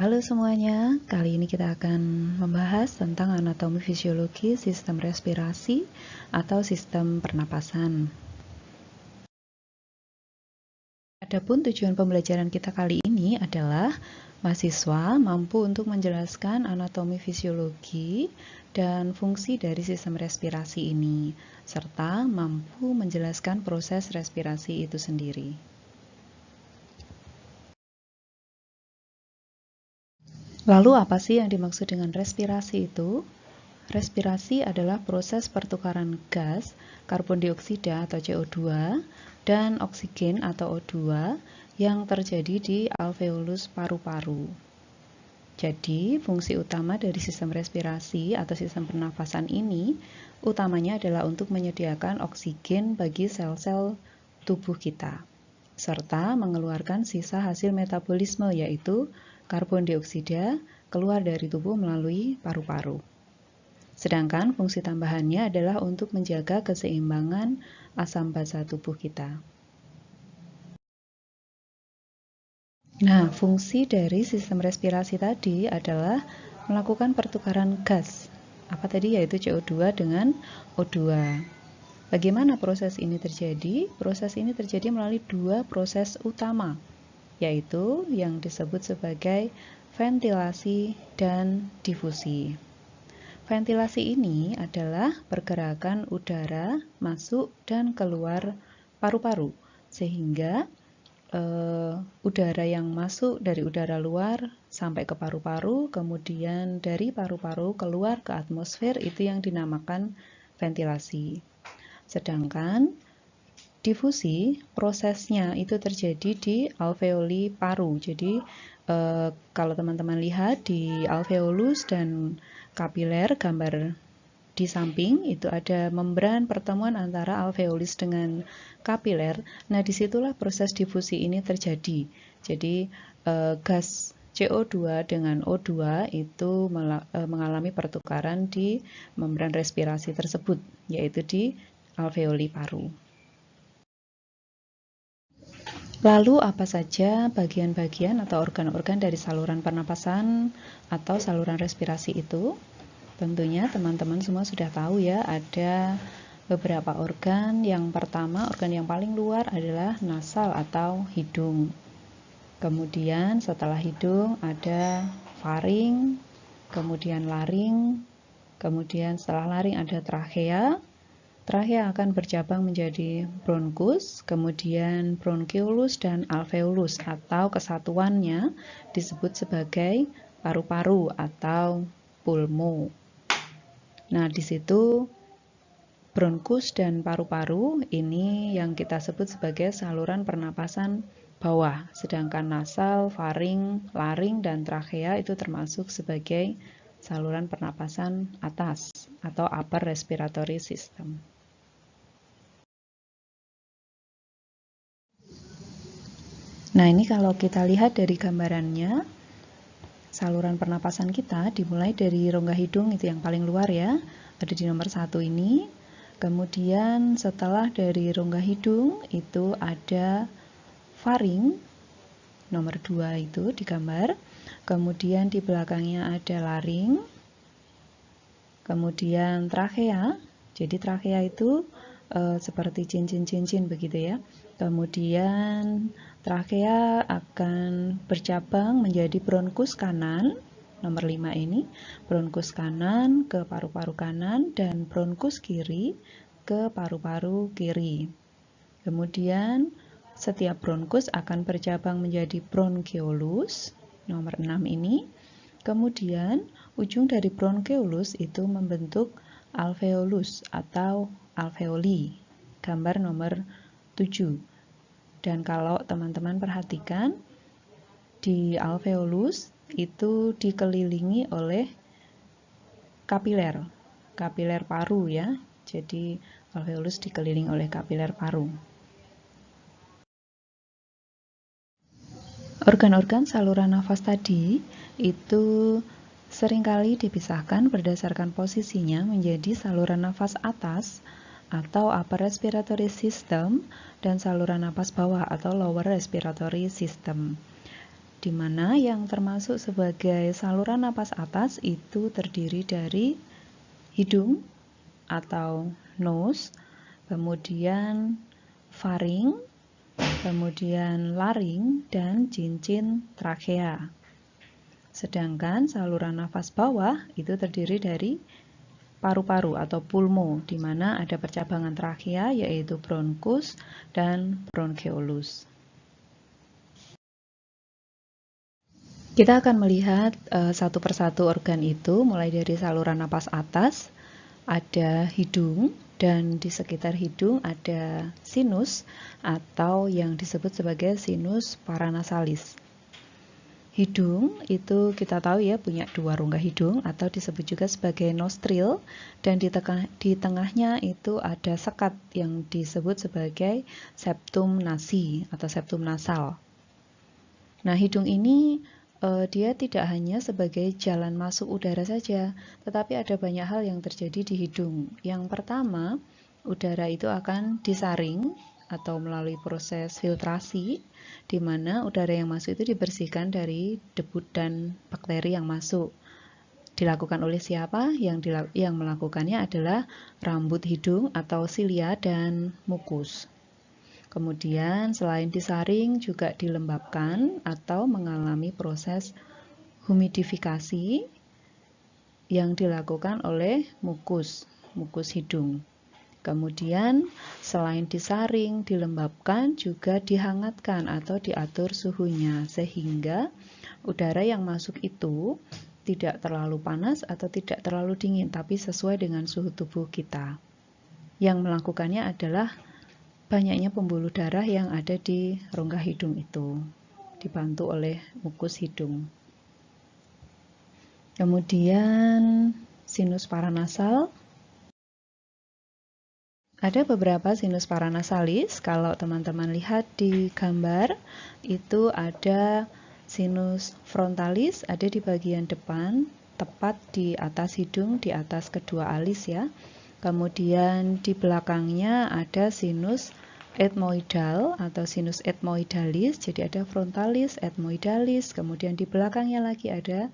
Halo semuanya, kali ini kita akan membahas tentang anatomi fisiologi sistem respirasi atau sistem pernapasan. Adapun tujuan pembelajaran kita kali ini adalah mahasiswa mampu untuk menjelaskan anatomi fisiologi dan fungsi dari sistem respirasi ini, serta mampu menjelaskan proses respirasi itu sendiri. Lalu apa sih yang dimaksud dengan respirasi itu? Respirasi adalah proses pertukaran gas, karbon dioksida atau CO2, dan oksigen atau O2 yang terjadi di alveolus paru-paru. Jadi, fungsi utama dari sistem respirasi atau sistem pernafasan ini utamanya adalah untuk menyediakan oksigen bagi sel-sel tubuh kita, serta mengeluarkan sisa hasil metabolisme yaitu karbon dioksida keluar dari tubuh melalui paru-paru. Sedangkan fungsi tambahannya adalah untuk menjaga keseimbangan asam basa tubuh kita. Nah, fungsi dari sistem respirasi tadi adalah melakukan pertukaran gas. Apa tadi? Yaitu CO2 dengan O2. Bagaimana proses ini terjadi? Proses ini terjadi melalui dua proses utama, yaitu yang disebut sebagai ventilasi dan difusi. Ventilasi ini adalah pergerakan udara masuk dan keluar paru-paru, sehingga udara yang masuk dari udara luar sampai ke paru-paru, kemudian dari paru-paru keluar ke atmosfer, itu yang dinamakan ventilasi. Sedangkan difusi, prosesnya itu terjadi di alveoli paru. Jadi, kalau teman-teman lihat di alveolus dan kapiler, gambar di samping itu ada membran pertemuan antara alveolus dengan kapiler. Nah, disitulah proses difusi ini terjadi. Jadi, gas CO2 dengan O2 itu mengalami pertukaran di membran respirasi tersebut, yaitu di alveoli paru. Lalu apa saja bagian-bagian atau organ-organ dari saluran pernapasan atau saluran respirasi itu? Tentunya teman-teman semua sudah tahu ya, ada beberapa organ. Yang pertama, organ yang paling luar adalah nasal atau hidung. Kemudian setelah hidung ada faring, kemudian laring, kemudian setelah laring ada trachea. Trachea akan bercabang menjadi bronkus, kemudian bronchiolus dan alveolus, atau kesatuannya disebut sebagai paru-paru atau pulmo. Nah, di situ bronkus dan paru-paru ini yang kita sebut sebagai saluran pernapasan bawah, sedangkan nasal, faring, laring, dan trachea itu termasuk sebagai saluran pernapasan atas atau upper respiratory system. Nah, ini kalau kita lihat dari gambarannya, saluran pernapasan kita dimulai dari rongga hidung, itu yang paling luar ya, ada di nomor 1 ini. Kemudian setelah dari rongga hidung itu ada faring, nomor 2 itu di gambar. Kemudian di belakangnya ada laring. Kemudian trachea, jadi trachea itu seperti cincin-cincin begitu ya. Kemudian trachea akan bercabang menjadi bronkus kanan, nomor 5 ini, bronkus kanan ke paru-paru kanan dan bronkus kiri ke paru-paru kiri. Kemudian setiap bronkus akan bercabang menjadi bronchiolus, nomor 6 ini. Kemudian ujung dari bronchiolus itu membentuk alveolus atau alveoli, gambar nomor 7. Dan kalau teman-teman perhatikan, di alveolus itu dikelilingi oleh kapiler, kapiler paru ya. Jadi alveolus dikelilingi oleh kapiler paru. Organ-organ saluran nafas tadi itu seringkali dipisahkan berdasarkan posisinya menjadi saluran nafas atas atau upper respiratory system dan saluran nafas bawah atau lower respiratory system. di mana yang termasuk sebagai saluran napas atas itu terdiri dari hidung atau nose, kemudian faring, kemudian laring, dan cincin trakea. Sedangkan saluran nafas bawah itu terdiri dari paru-paru atau pulmo, di mana ada percabangan trakea yaitu bronkus dan bronkeolus. Kita akan melihat satu persatu organ itu, mulai dari saluran napas atas, ada hidung, dan di sekitar hidung ada sinus atau yang disebut sebagai sinus paranasalis. Hidung itu kita tahu ya punya dua rongga hidung atau disebut juga sebagai nostril, dan di tengahnya itu ada sekat yang disebut sebagai septum nasi atau septum nasal. Nah, hidung ini dia tidak hanya sebagai jalan masuk udara saja, tetapi ada banyak hal yang terjadi di hidung. Yang pertama, udara itu akan disaring atau melalui proses filtrasi, di mana udara yang masuk itu dibersihkan dari debu dan bakteri yang masuk. Dilakukan oleh siapa? Yang melakukannya adalah rambut hidung atau silia dan mukus. Kemudian selain disaring juga dilembabkan atau mengalami proses humidifikasi yang dilakukan oleh mukus hidung. Kemudian selain disaring, dilembabkan juga dihangatkan atau diatur suhunya sehingga udara yang masuk itu tidak terlalu panas atau tidak terlalu dingin, tapi sesuai dengan suhu tubuh kita. Yang melakukannya adalah banyaknya pembuluh darah yang ada di rongga hidung itu, dibantu oleh mukus hidung. Kemudian sinus paranasal. Ada beberapa sinus paranasalis. Kalau teman-teman lihat di gambar, itu ada sinus frontalis, ada di bagian depan, tepat di atas hidung, di atas kedua alis ya. Kemudian di belakangnya ada sinus etmoidal atau sinus etmoidalis, jadi ada frontalis, etmoidalis, kemudian di belakangnya lagi ada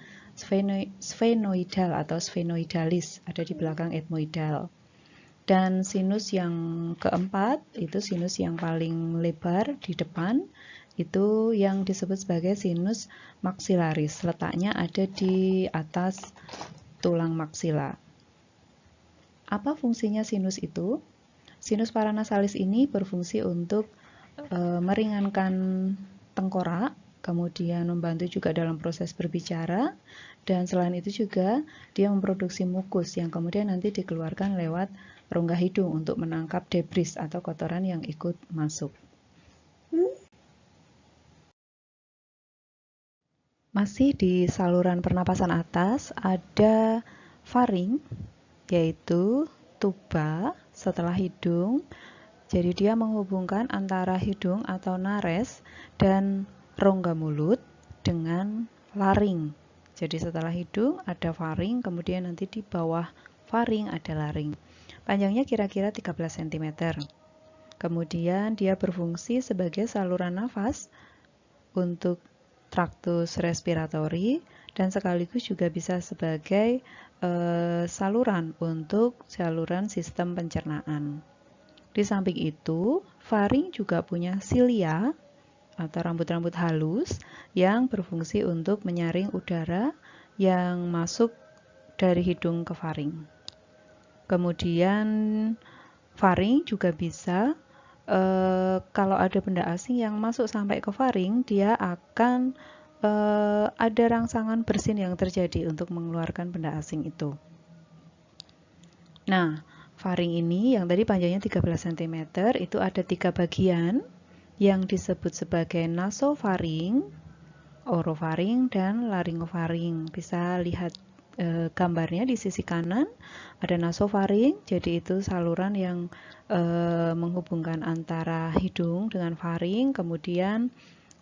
sphenoidal atau sphenoidalis, ada di belakang etmoidal. Dan sinus yang keempat, itu sinus yang paling lebar di depan, itu yang disebut sebagai sinus maxillaris, letaknya ada di atas tulang maksila. Apa fungsinya sinus itu? Sinus paranasalis ini berfungsi untuk meringankan tengkorak, kemudian membantu juga dalam proses berbicara, dan selain itu juga dia memproduksi mukus yang kemudian nanti dikeluarkan lewat rongga hidung untuk menangkap debris atau kotoran yang ikut masuk. Masih di saluran pernapasan atas ada faring, yaitu tuba setelah hidung. Jadi dia menghubungkan antara hidung atau nares dan rongga mulut dengan laring. Jadi setelah hidung ada faring, kemudian nanti di bawah faring ada laring. Panjangnya kira-kira 13 cm. Kemudian dia berfungsi sebagai saluran nafas untuk traktus respiratori dan sekaligus juga bisa sebagai saluran untuk saluran sistem pencernaan. Di samping itu, faring juga punya silia atau rambut-rambut halus yang berfungsi untuk menyaring udara yang masuk dari hidung ke faring. Kemudian faring juga bisa, kalau ada benda asing yang masuk sampai ke faring, dia akan ada rangsangan bersin yang terjadi untuk mengeluarkan benda asing itu. Nah, faring ini yang tadi panjangnya 13 cm itu ada 3 bagian yang disebut sebagai nasofaring, orofaring, dan laryngofaring. Bisa lihat gambarnya di sisi kanan ada nasofaring, jadi itu saluran yang menghubungkan antara hidung dengan faring. Kemudian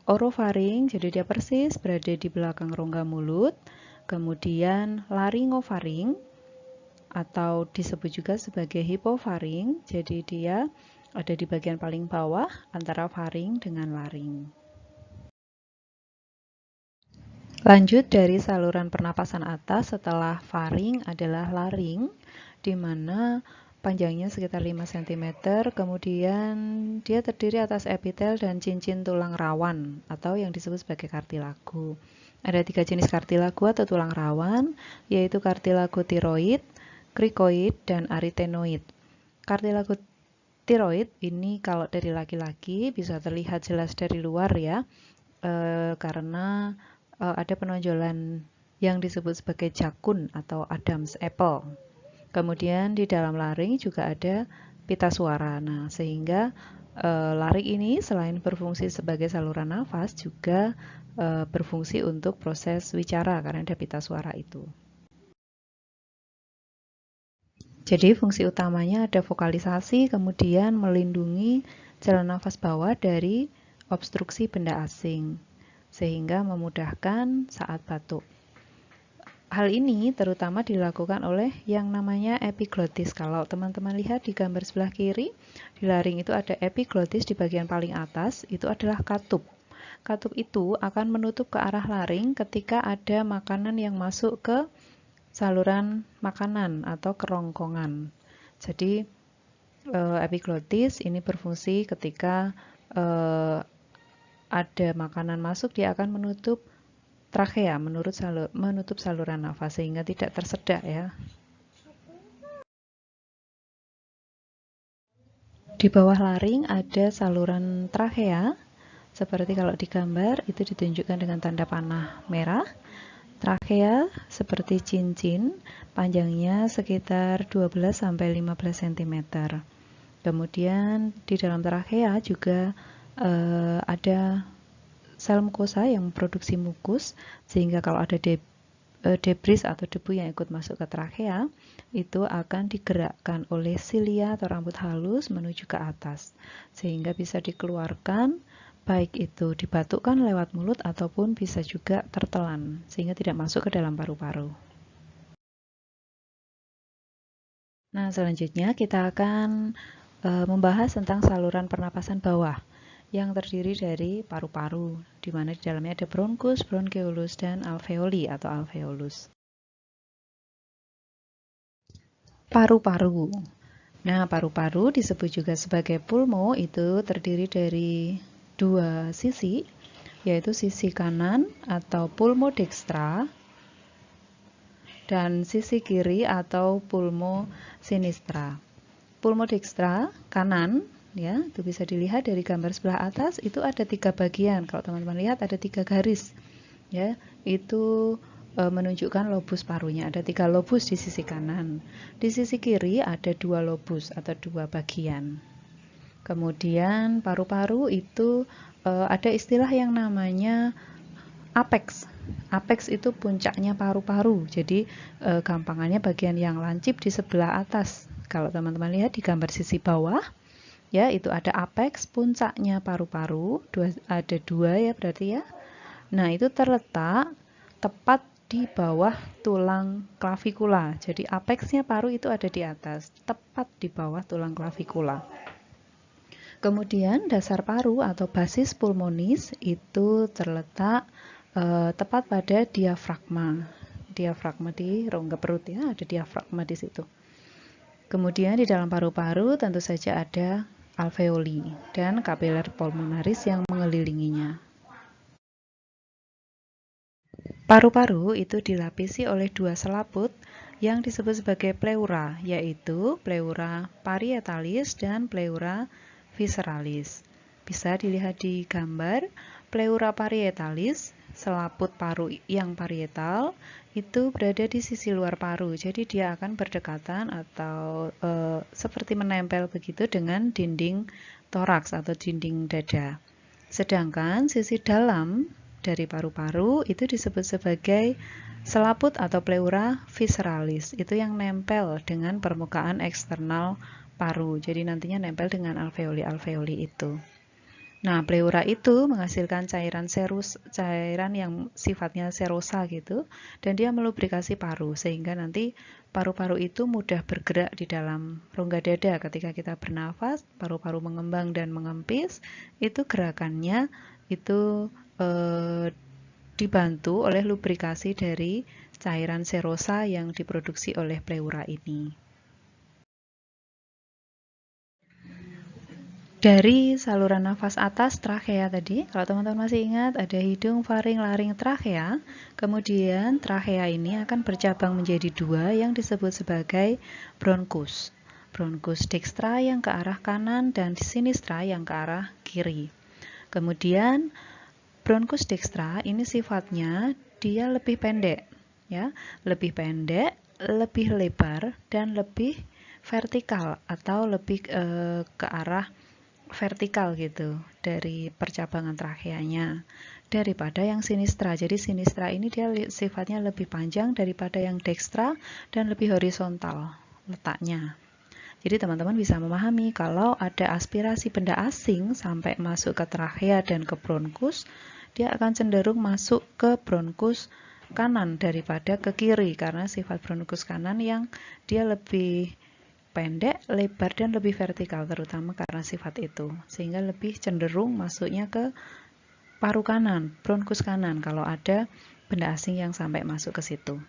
orofaring, jadi dia persis berada di belakang rongga mulut. Kemudian laryngofaring atau disebut juga sebagai hipofaring, jadi dia ada di bagian paling bawah antara faring dengan laring. Lanjut dari saluran pernapasan atas setelah faring adalah laring, di mana panjangnya sekitar 5 cm, kemudian dia terdiri atas epitel dan cincin tulang rawan atau yang disebut sebagai kartilago. Ada 3 jenis kartilago atau tulang rawan, yaitu kartilago tiroid, krikoid, dan arytenoid. Kartilago tiroid ini kalau dari laki-laki bisa terlihat jelas dari luar ya, karena ada penonjolan yang disebut sebagai jakun atau Adam's apple. Kemudian di dalam laring juga ada pita suara. Nah, sehingga laring ini selain berfungsi sebagai saluran nafas juga berfungsi untuk proses wicara karena ada pita suara itu. Jadi fungsi utamanya ada vokalisasi, kemudian melindungi jalan nafas bawah dari obstruksi benda asing, sehingga memudahkan saat batuk. Hal ini terutama dilakukan oleh yang namanya epiglotis. Kalau teman-teman lihat di gambar sebelah kiri, di laring itu ada epiglotis di bagian paling atas, itu adalah katup. Katup itu akan menutup ke arah laring ketika ada makanan yang masuk ke saluran makanan atau kerongkongan. Jadi epiglotis ini berfungsi ketika ada makanan masuk, dia akan menutup trakea, menutup saluran nafas sehingga tidak tersedak ya. Di bawah laring ada saluran trakea, seperti kalau di gambar itu ditunjukkan dengan tanda panah merah. Trakea seperti cincin, panjangnya sekitar 12-15 cm. Kemudian di dalam trakea juga ada sel mukosa yang memproduksi mukus, sehingga kalau ada debris atau debu yang ikut masuk ke trakea, itu akan digerakkan oleh silia atau rambut halus menuju ke atas, sehingga bisa dikeluarkan baik itu dibatukkan lewat mulut ataupun bisa juga tertelan sehingga tidak masuk ke dalam paru-paru. Nah, selanjutnya kita akan membahas tentang saluran pernapasan bawah yang terdiri dari paru-paru, di mana di dalamnya ada bronkus, bronkeolus, dan alveoli atau alveolus. Paru-paru. Nah, paru-paru disebut juga sebagai pulmo, itu terdiri dari dua sisi, yaitu sisi kanan atau pulmo dextra dan sisi kiri atau pulmo sinistra. Pulmo dextra kanan ya, itu bisa dilihat dari gambar sebelah atas, itu ada 3 bagian. Kalau teman-teman lihat ada 3 garis ya, itu menunjukkan lobus parunya. Ada 3 lobus di sisi kanan. Di sisi kiri ada 2 lobus atau 2 bagian. Kemudian paru-paru itu ada istilah yang namanya apex. Apex itu puncaknya paru-paru. Jadi gampangannya bagian yang lancip di sebelah atas. Kalau teman-teman lihat di gambar sisi bawah, ya itu ada apex, puncaknya paru-paru, ada 2 ya berarti ya. Nah, itu terletak tepat di bawah tulang klavikula. Jadi apexnya paru itu ada di atas, tepat di bawah tulang klavikula. Kemudian dasar paru atau basis pulmonis itu terletak tepat pada diafragma. Diafragma di rongga perut ya, ada diafragma di situ. Kemudian di dalam paru-paru tentu saja ada alveoli dan kapiler pulmonaris yang mengelilinginya. Paru-paru itu dilapisi oleh 2 selaput yang disebut sebagai pleura, yaitu pleura parietalis dan pleura visceralis. Bisa dilihat di gambar, pleura parietalis, selaput paru yang parietal, itu berada di sisi luar paru. Jadi dia akan berdekatan atau seperti menempel begitu dengan dinding toraks atau dinding dada. Sedangkan sisi dalam dari paru-paru itu disebut sebagai selaput atau pleura visceralis. Itu yang nempel dengan permukaan eksternal paru. Jadi nantinya nempel dengan alveoli-alveoli itu. Nah, pleura itu menghasilkan cairan yang sifatnya serosa gitu, dan dia melubrikasi paru sehingga nanti paru-paru itu mudah bergerak di dalam rongga dada. Ketika kita bernafas, paru-paru mengembang dan mengempis, itu gerakannya itu dibantu oleh lubrikasi dari cairan serosa yang diproduksi oleh pleura ini. Dari saluran nafas atas trakea tadi, kalau teman-teman masih ingat, ada hidung, faring, laring, trakea. Kemudian trakea ini akan bercabang menjadi dua yang disebut sebagai bronkus. Bronkus dextra yang ke arah kanan dan sinistra yang ke arah kiri. Kemudian bronkus dextra ini sifatnya dia lebih pendek, ya, lebih pendek, lebih lebar dan lebih vertikal atau lebih ke arah vertikal gitu dari percabangan trakeanya daripada yang sinistra. Jadi sinistra ini dia sifatnya lebih panjang daripada yang dextra dan lebih horizontal letaknya. Jadi teman-teman bisa memahami kalau ada aspirasi benda asing sampai masuk ke trakea dan ke bronkus, dia akan cenderung masuk ke bronkus kanan daripada ke kiri karena sifat bronkus kanan yang dia lebih pendek, lebar, dan lebih vertikal, terutama karena sifat itu, sehingga lebih cenderung masuknya ke paru kanan, bronkus kanan, kalau ada benda asing yang sampai masuk ke situ.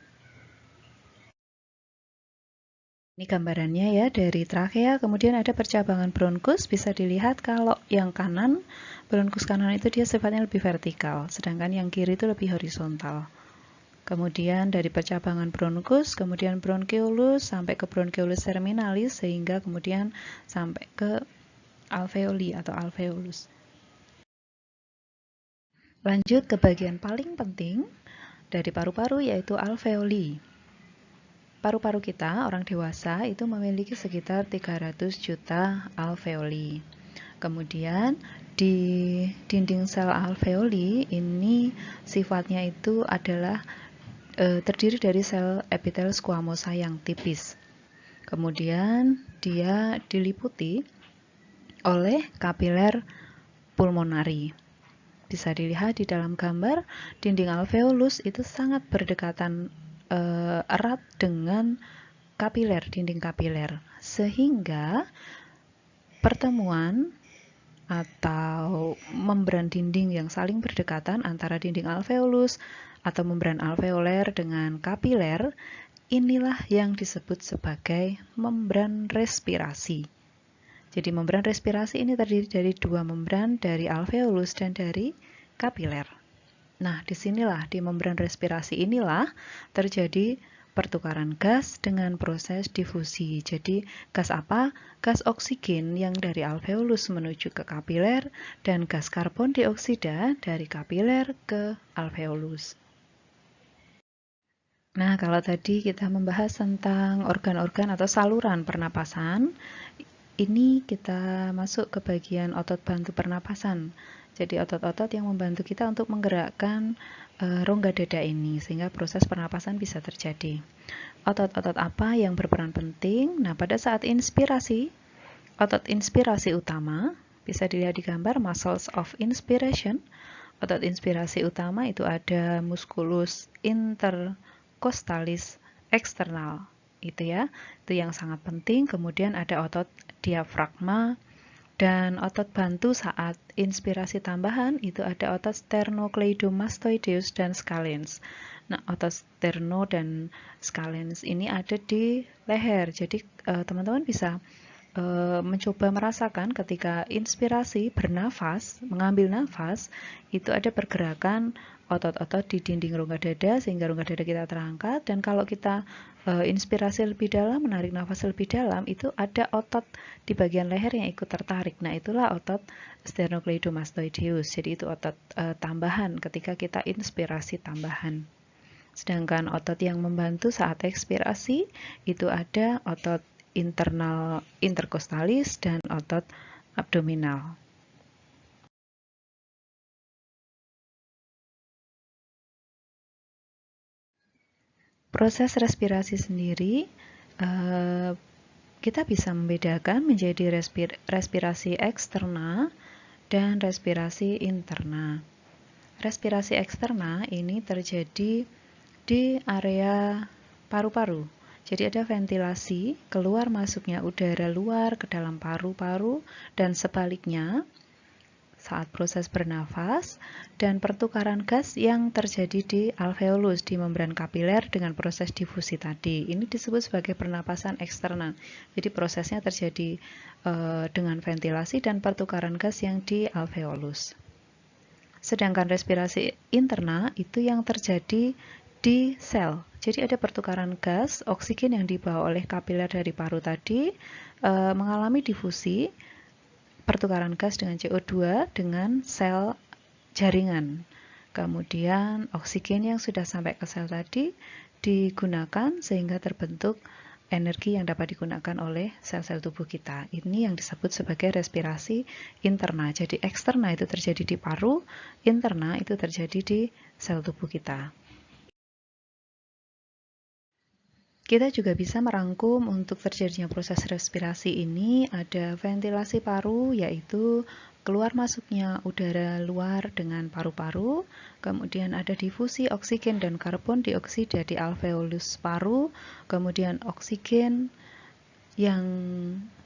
Ini gambarannya ya dari trakea, kemudian ada percabangan bronkus, bisa dilihat kalau yang kanan, bronkus kanan itu dia sifatnya lebih vertikal, sedangkan yang kiri itu lebih horizontal. Kemudian dari percabangan bronkus, kemudian bronkeolus sampai ke bronkeolus terminalis sehingga kemudian sampai ke alveoli atau alveolus. Lanjut ke bagian paling penting dari paru-paru yaitu alveoli. Paru-paru kita, orang dewasa, itu memiliki sekitar 300 juta alveoli. Kemudian di dinding sel alveoli ini sifatnya itu adalah terdiri dari sel epitel squamosa yang tipis. Kemudian dia diliputi oleh kapiler pulmonari. Bisa dilihat di dalam gambar, dinding alveolus itu sangat berdekatan erat dengan kapiler, dinding kapiler, sehingga pertemuan atau membran dinding yang saling berdekatan antara dinding alveolus atau membran alveoler dengan kapiler, inilah yang disebut sebagai membran respirasi. Jadi membran respirasi ini terdiri dari dua membran, dari alveolus dan dari kapiler. Nah, disinilah di membran respirasi inilah terjadi pertukaran gas dengan proses difusi. Jadi gas apa? Gas oksigen yang dari alveolus menuju ke kapiler dan gas karbon dioksida dari kapiler ke alveolus. Nah, kalau tadi kita membahas tentang organ-organ atau saluran pernapasan, ini kita masuk ke bagian otot bantu pernapasan. Jadi otot-otot yang membantu kita untuk menggerakkan rongga dada ini sehingga proses pernapasan bisa terjadi. Otot-otot apa yang berperan penting? Nah, pada saat inspirasi, otot inspirasi utama bisa dilihat di gambar muscles of inspiration. Otot inspirasi utama itu ada musculus intercostalis external. Itu ya, itu yang sangat penting. Kemudian ada otot diafragma dan otot bantu saat inspirasi tambahan itu ada otot sternocleidomastoideus dan scalens. Nah, otot sterno dan scalens ini ada di leher. Jadi teman-teman bisa mencoba merasakan ketika inspirasi bernafas, mengambil nafas, itu ada pergerakan otot-otot di dinding rongga dada sehingga rongga dada kita terangkat, dan kalau kita inspirasi lebih dalam, menarik nafas lebih dalam, itu ada otot di bagian leher yang ikut tertarik. Nah, itulah otot sternocleidomastoideus. Jadi itu otot tambahan ketika kita inspirasi tambahan. Sedangkan otot yang membantu saat ekspirasi itu ada otot internal intercostalis dan otot abdominal. Proses respirasi sendiri kita bisa membedakan menjadi respirasi eksterna dan respirasi interna. Respirasi eksterna ini terjadi di area paru-paru. Jadi ada ventilasi, keluar masuknya udara luar ke dalam paru-paru, dan sebaliknya saat proses bernafas, dan pertukaran gas yang terjadi di alveolus, di membran kapiler dengan proses difusi tadi. Ini disebut sebagai pernapasan eksternal. Jadi prosesnya terjadi dengan ventilasi dan pertukaran gas yang di alveolus. Sedangkan respirasi interna itu yang terjadi di sel. Jadi ada pertukaran gas, oksigen yang dibawa oleh kapiler dari paru tadi mengalami difusi, pertukaran gas dengan CO2 dengan sel jaringan. Kemudian oksigen yang sudah sampai ke sel tadi digunakan sehingga terbentuk energi yang dapat digunakan oleh sel-sel tubuh kita. Ini yang disebut sebagai respirasi interna. Jadi eksterna itu terjadi di paru, interna itu terjadi di sel tubuh kita. Kita juga bisa merangkum untuk terjadinya proses respirasi ini ada ventilasi paru, yaitu keluar masuknya udara luar dengan paru-paru, kemudian ada difusi oksigen dan karbon dioksida di alveolus paru, kemudian oksigen yang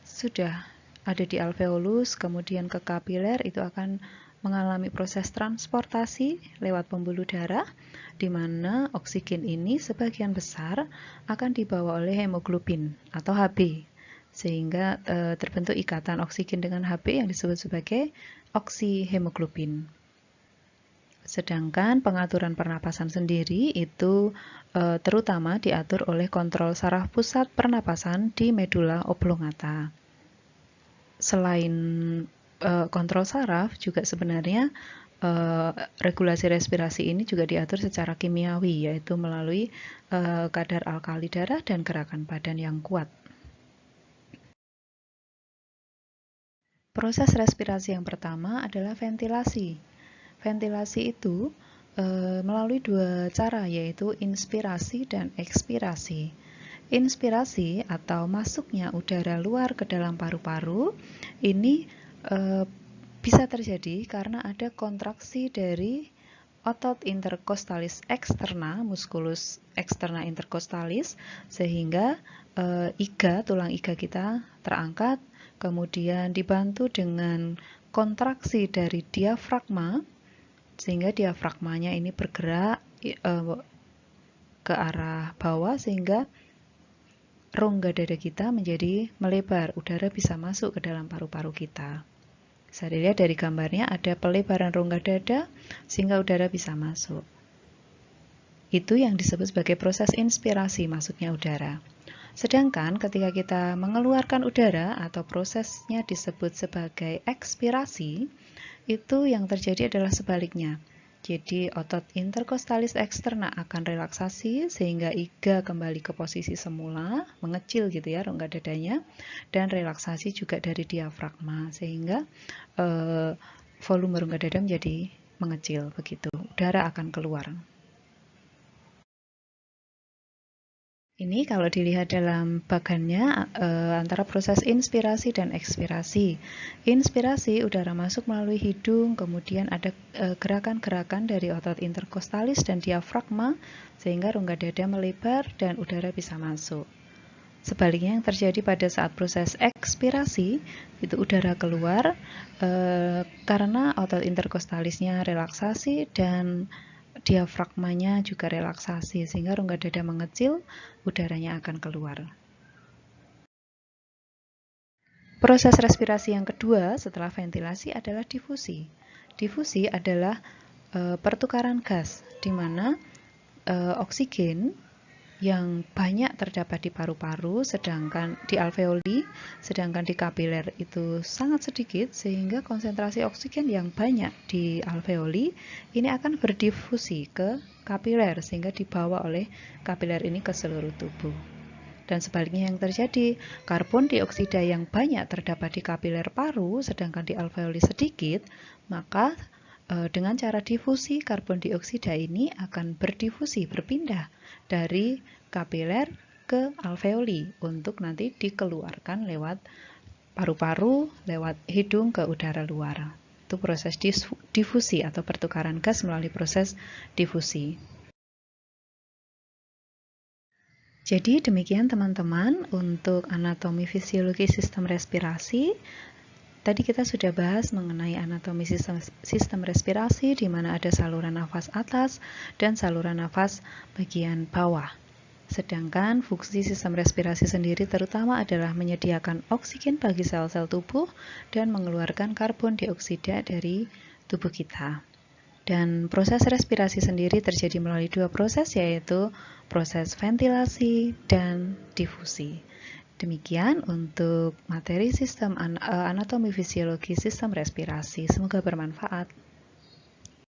sudah ada di alveolus, kemudian ke kapiler itu akan mengalami proses transportasi lewat pembuluh darah, di mana oksigen ini sebagian besar akan dibawa oleh hemoglobin atau Hb, sehingga terbentuk ikatan oksigen dengan Hb yang disebut sebagai oksihemoglobin. Sedangkan pengaturan pernapasan sendiri itu terutama diatur oleh kontrol saraf pusat pernapasan di medula oblongata. Selain kontrol saraf, juga sebenarnya regulasi respirasi ini juga diatur secara kimiawi, yaitu melalui kadar alkali darah dan gerakan badan yang kuat. Proses respirasi yang pertama adalah ventilasi. Ventilasi itu melalui dua cara, yaitu inspirasi dan ekspirasi. Inspirasi atau masuknya udara luar ke dalam paru-paru ini bisa terjadi karena ada kontraksi dari otot interkostalis eksterna, musculus externa interkostalis, sehingga iga, tulang iga kita terangkat, kemudian dibantu dengan kontraksi dari diafragma, sehingga diafragmanya ini bergerak ke arah bawah, sehingga rongga dada kita menjadi melebar, udara bisa masuk ke dalam paru-paru kita. Bisa dilihat dari gambarnya ada pelebaran rongga dada sehingga udara bisa masuk. Itu yang disebut sebagai proses inspirasi, masuknya udara. Sedangkan ketika kita mengeluarkan udara atau prosesnya disebut sebagai ekspirasi, itu yang terjadi adalah sebaliknya. Jadi otot interkostalis eksterna akan relaksasi sehingga iga kembali ke posisi semula, mengecil gitu ya rongga dadanya, dan relaksasi juga dari diafragma sehingga volume rongga dada menjadi mengecil begitu. Udara akan keluar. Ini kalau dilihat dalam bagannya antara proses inspirasi dan ekspirasi. Inspirasi, udara masuk melalui hidung, kemudian ada gerakan-gerakan dari otot interkostalis dan diafragma, sehingga rongga dada melebar dan udara bisa masuk. Sebaliknya yang terjadi pada saat proses ekspirasi, itu udara keluar karena otot interkostalisnya relaksasi dan diafragmanya juga relaksasi, sehingga rongga dada mengecil, udaranya akan keluar. Proses respirasi yang kedua setelah ventilasi adalah difusi. Difusi adalah pertukaran gas, di mana oksigen yang banyak terdapat di paru-paru, sedangkan di alveoli, sedangkan di kapiler itu sangat sedikit, sehingga konsentrasi oksigen yang banyak di alveoli ini akan berdifusi ke kapiler, sehingga dibawa oleh kapiler ini ke seluruh tubuh. Dan sebaliknya yang terjadi, karbon dioksida yang banyak terdapat di kapiler paru, sedangkan di alveoli sedikit, maka dengan cara difusi, karbon dioksida ini akan berdifusi, berpindah dari kapiler ke alveoli untuk nanti dikeluarkan lewat paru-paru, lewat hidung ke udara luar. Itu proses difusi atau pertukaran gas melalui proses difusi. Jadi demikian teman-teman untuk anatomi fisiologi sistem respirasi. Tadi kita sudah bahas mengenai anatomi sistem respirasi, di mana ada saluran nafas atas dan saluran nafas bagian bawah. Sedangkan fungsi sistem respirasi sendiri terutama adalah menyediakan oksigen bagi sel-sel tubuh dan mengeluarkan karbon dioksida dari tubuh kita. Dan proses respirasi sendiri terjadi melalui dua proses, yaitu proses ventilasi dan difusi. Demikian untuk materi sistem anatomi fisiologi sistem respirasi. Semoga bermanfaat.